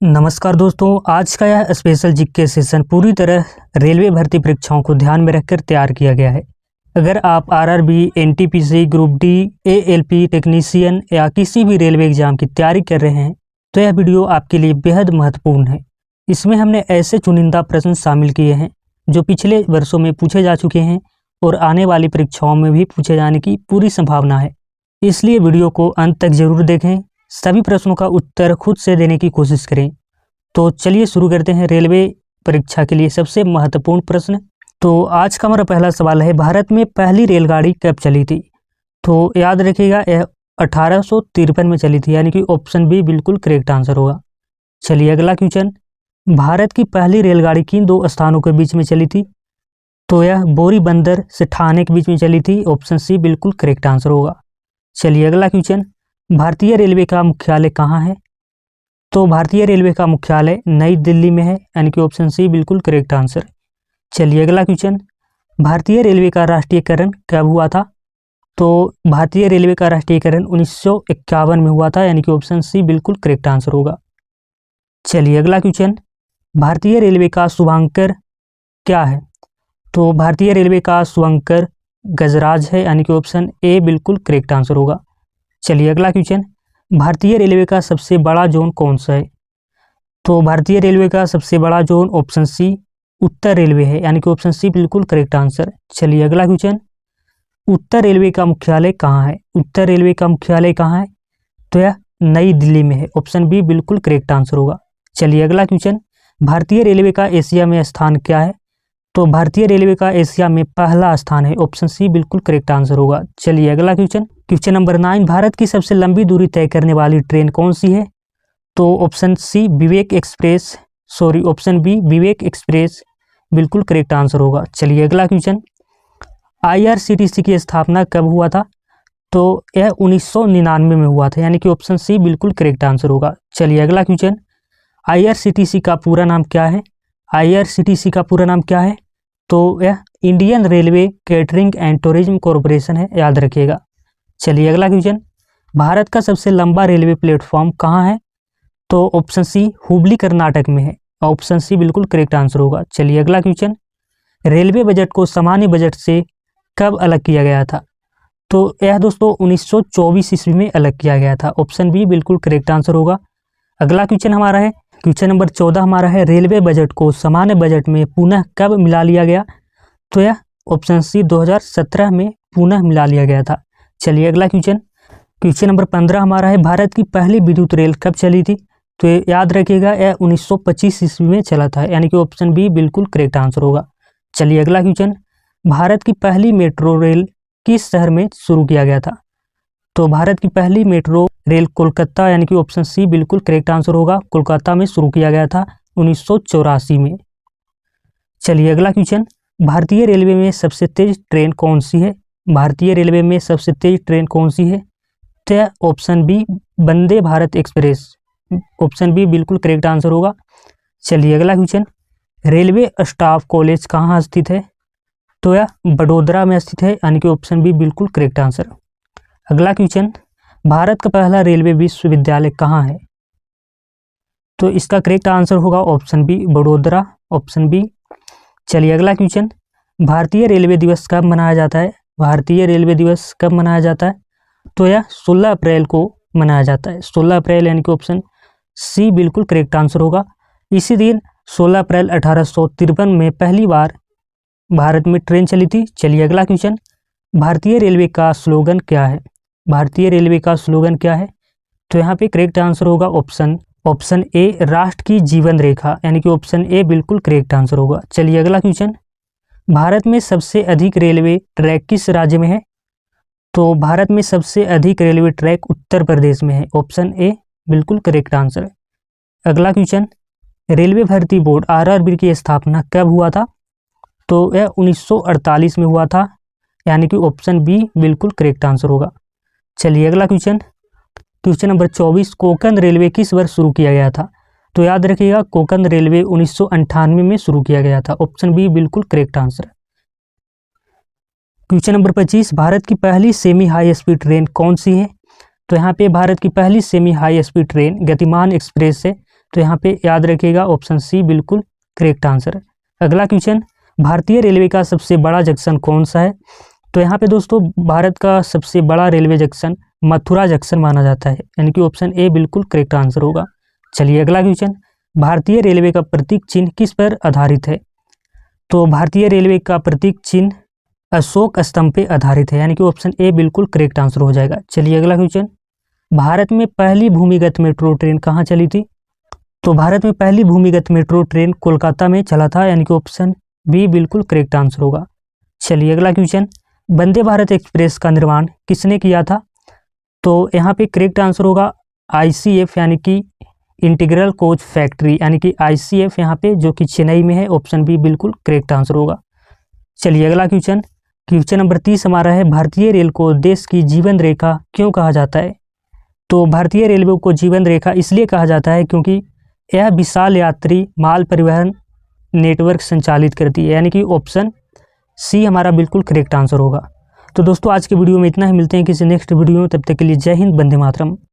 नमस्कार दोस्तों, आज का यह स्पेशल जीके सेशन पूरी तरह रेलवे भर्ती परीक्षाओं को ध्यान में रखकर तैयार किया गया है। अगर आप RRB, NTPC, group D, ALP technician या किसी भी रेलवे एग्जाम की तैयारी कर रहे हैं तो यह वीडियो आपके लिए बेहद महत्वपूर्ण है। इसमें हमने ऐसे चुनिंदा प्रश्न शामिल किए हैं जो पिछले वर्षों में पूछे जा चुके हैं और आने वाली परीक्षाओं में भी पूछे जाने की पूरी संभावना है। इसलिए वीडियो को अंत तक जरूर देखें, सभी प्रश्नों का उत्तर खुद से देने की कोशिश करें। तो चलिए शुरू करते हैं रेलवे परीक्षा के लिए सबसे महत्वपूर्ण प्रश्न। तो आज का हमारा पहला सवाल है, भारत में पहली रेलगाड़ी कब चली थी? तो याद रखिएगा, यह 1853 में चली थी, यानी कि ऑप्शन बी बिल्कुल करेक्ट आंसर होगा। चलिए अगला क्वेश्चन, भारत की पहली रेलगाड़ी किन दो स्थानों के बीच में चली थी? तो यह बोरी बंदर से ठाणे के बीच में चली थी, ऑप्शन सी बिल्कुल करेक्ट आंसर होगा। चलिए अगला क्वेश्चन, भारतीय रेलवे का मुख्यालय कहाँ है? तो भारतीय रेलवे का मुख्यालय नई दिल्ली में है, यानी कि ऑप्शन सी बिल्कुल करेक्ट आंसर। चलिए अगला क्वेश्चन, भारतीय रेलवे का राष्ट्रीयकरण कब हुआ था? तो भारतीय रेलवे का राष्ट्रीयकरण 1951 में हुआ था, यानी कि ऑप्शन सी बिल्कुल करेक्ट आंसर होगा। चलिए अगला क्वेश्चन, भारतीय रेलवे का शुभांकर क्या है? तो भारतीय रेलवे का शुभांकर गजराज है, यानी कि ऑप्शन ए बिल्कुल करेक्ट आंसर होगा। चलिए अगला क्वेश्चन, भारतीय रेलवे का सबसे बड़ा जोन कौन सा है? तो भारतीय रेलवे का सबसे बड़ा जोन ऑप्शन सी उत्तर रेलवे है, यानी कि ऑप्शन सी बिल्कुल करेक्ट आंसर। चलिए अगला क्वेश्चन, उत्तर रेलवे का मुख्यालय कहाँ है? उत्तर रेलवे का मुख्यालय कहाँ है? तो यह नई दिल्ली में है, ऑप्शन बी बिल्कुल करेक्ट आंसर होगा। चलिए अगला क्वेश्चन, भारतीय रेलवे का एशिया में स्थान क्या है? तो भारतीय रेलवे का एशिया में पहला स्थान है, ऑप्शन सी बिल्कुल करेक्ट आंसर होगा। चलिए अगला क्वेश्चन, क्वेश्चन नंबर 9, भारत की सबसे लंबी दूरी तय करने वाली ट्रेन कौन सी है? तो ऑप्शन सी ऑप्शन बी विवेक एक्सप्रेस बिल्कुल करेक्ट आंसर होगा। चलिए अगला क्वेश्चन, आईआरसीटीसी की स्थापना कब हुआ था? तो यह 1999 में हुआ था, यानी कि ऑप्शन सी बिल्कुल करेक्ट आंसर होगा। चलिए अगला क्वेश्चन, आईआरसीटीसी का पूरा नाम क्या है? आईआरसीटीसी का पूरा नाम क्या है? तो यह Indian railway catering and tourism corporation है, याद रखिएगा। चलिए अगला क्वेश्चन, भारत का सबसे लंबा रेलवे प्लेटफॉर्म कहाँ है? तो ऑप्शन सी हुबली कर्नाटक में है, ऑप्शन सी बिल्कुल करेक्ट आंसर होगा। चलिए अगला क्वेश्चन, रेलवे बजट को सामान्य बजट से कब अलग किया गया था? तो यह दोस्तों 1924 ईस्वी में अलग किया गया था, ऑप्शन बी बिल्कुल करेक्ट आंसर होगा। अगला क्वेश्चन हमारा है, क्वेश्चन नंबर 14 हमारा है, रेलवे बजट को सामान्य बजट में पुनः कब मिला लिया गया? तो यह ऑप्शन सी 2017 में पुनः मिला लिया गया था। चलिए अगला क्वेश्चन, क्वेश्चन नंबर 15 हमारा है, भारत की पहली विद्युत रेल कब चली थी? तो याद रखिएगा, यह 1925 ईस्वी में चला था, यानी कि ऑप्शन बी बिल्कुल करेक्ट आंसर होगा। चलिए अगला क्वेश्चन, भारत की पहली मेट्रो रेल किस शहर में शुरू किया गया था? तो भारत की पहली मेट्रो रेल कोलकाता, यानी कि ऑप्शन सी बिल्कुल करेक्ट आंसर होगा, कोलकाता में शुरू किया गया था 1984 में। चलिए अगला क्वेश्चन, भारतीय रेलवे में सबसे तेज ट्रेन कौन सी है? भारतीय रेलवे में सबसे तेज ट्रेन कौन सी है? तो option B Vande Bharat express, option B बिल्कुल करेक्ट आंसर होगा। चलिए अगला क्वेश्चन, रेलवे स्टाफ कॉलेज कहाँ स्थित है? तो यह बड़ोदरा में स्थित है, यानी कि ऑप्शन बी बिल्कुल करेक्ट आंसर। अगला क्वेश्चन, भारत का पहला रेलवे विश्वविद्यालय कहाँ है? तो इसका करेक्ट आंसर होगा option B Vadodara, option B. चलिए अगला क्वेश्चन, भारतीय रेलवे दिवस कब मनाया जाता है? भारतीय रेलवे दिवस कब मनाया जाता है? तो यह 16 अप्रैल को मनाया जाता है, 16 अप्रैल, यानी कि ऑप्शन सी बिल्कुल करेक्ट आंसर होगा। इसी दिन 16 अप्रैल 1853 में पहली बार भारत में ट्रेन चली थी। चलिए अगला क्वेश्चन, भारतीय रेलवे का स्लोगन क्या है? भारतीय रेलवे का स्लोगन क्या है? तो यहाँ पे करेक्ट आंसर होगा ऑप्शन ए राष्ट्र की जीवन रेखा, यानी कि ऑप्शन ए बिल्कुल करेक्ट आंसर होगा। चलिए अगला क्वेश्चन, भारत में सबसे अधिक रेलवे ट्रैक किस राज्य में है? तो भारत में सबसे अधिक रेलवे ट्रैक उत्तर प्रदेश में है, ऑप्शन ए बिल्कुल करेक्ट आंसर। अगला क्वेश्चन, रेलवे भर्ती बोर्ड आरआरबी की स्थापना कब हुआ था? तो यह 1948 में हुआ था, यानी कि ऑप्शन बी बिल्कुल करेक्ट आंसर होगा। चलिए अगला question, question number 24, Konkan railway किस वर्ष शुरू किया गया था? तो याद रखिएगा, कोंकण रेलवे 1998 में शुरू किया गया था, ऑप्शन बी बिल्कुल correct answer. Question number 25, Bharat की पहली सेमी हाई स्पीड ट्रेन कौन सी है? तो यहाँ पे भारत की पहली सेमी हाई स्पीड ट्रेन गतिमान एक्सप्रेस है, तो यहाँ पे याद रखिएगा ऑप्शन सी बिल्कुल करेक्ट आंसर है। अगला क्वेश्चन, भारतीय रेलवे का सबसे बड़ा जंक्शन कौन सा है? तो यहाँ पे दोस्तों भारत का सबसे बड़ा रेलवे जंक्शन मथुरा जंक्शन माना जाता है, यानी कि ऑप्शन ए बिल्कुल करेक्ट आंसर होगा। चलिए अगला क्वेश्चन, भारतीय रेलवे का प्रतीक चिन्ह किस पर आधारित है? तो भारतीय रेलवे का प्रतीक चिन्ह अशोक स्तंभ पे आधारित है, यानी कि ऑप्शन ए बिल्कुल करेक्ट आंसर हो जाएगा। चलिए अगला क्वेश्चन, भारत में पहली भूमिगत मेट्रो ट्रेन कहाँ चली थी? तो भारत में पहली भूमिगत मेट्रो ट्रेन कोलकाता में चला था, यानी कि ऑप्शन बी बिल्कुल करेक्ट आंसर होगा। चलिए अगला क्वेश्चन, वंदे भारत एक्सप्रेस का निर्माण किसने किया था? तो यहाँ पे करेक्ट आंसर होगा ICF, यानी कि इंटीग्रल कोच फैक्ट्री, यानी कि ICF यहाँ पे जो कि चेन्नई में है। ऑप्शन बी बिल्कुल करेक्ट आंसर होगा। चलिए अगला क्वेश्चन, क्वेश्चन नंबर 30 हमारा है, भारतीय रेल को देश की जीवन रेखा क्यों कहा जाता है? तो भारतीय रेलवे को जीवन रेखा इसलिए कहा जाता है क्योंकि यह विशाल यात्री माल परिवहन नेटवर्क संचालित करती है, यानी कि ऑप्शन सी हमारा बिल्कुल करेक्ट आंसर होगा। तो दोस्तों आज के वीडियो में इतना ही, मिलते हैं किसी नेक्स्ट वीडियो में, तब तक के लिए जय हिंद, वंदे मातरम।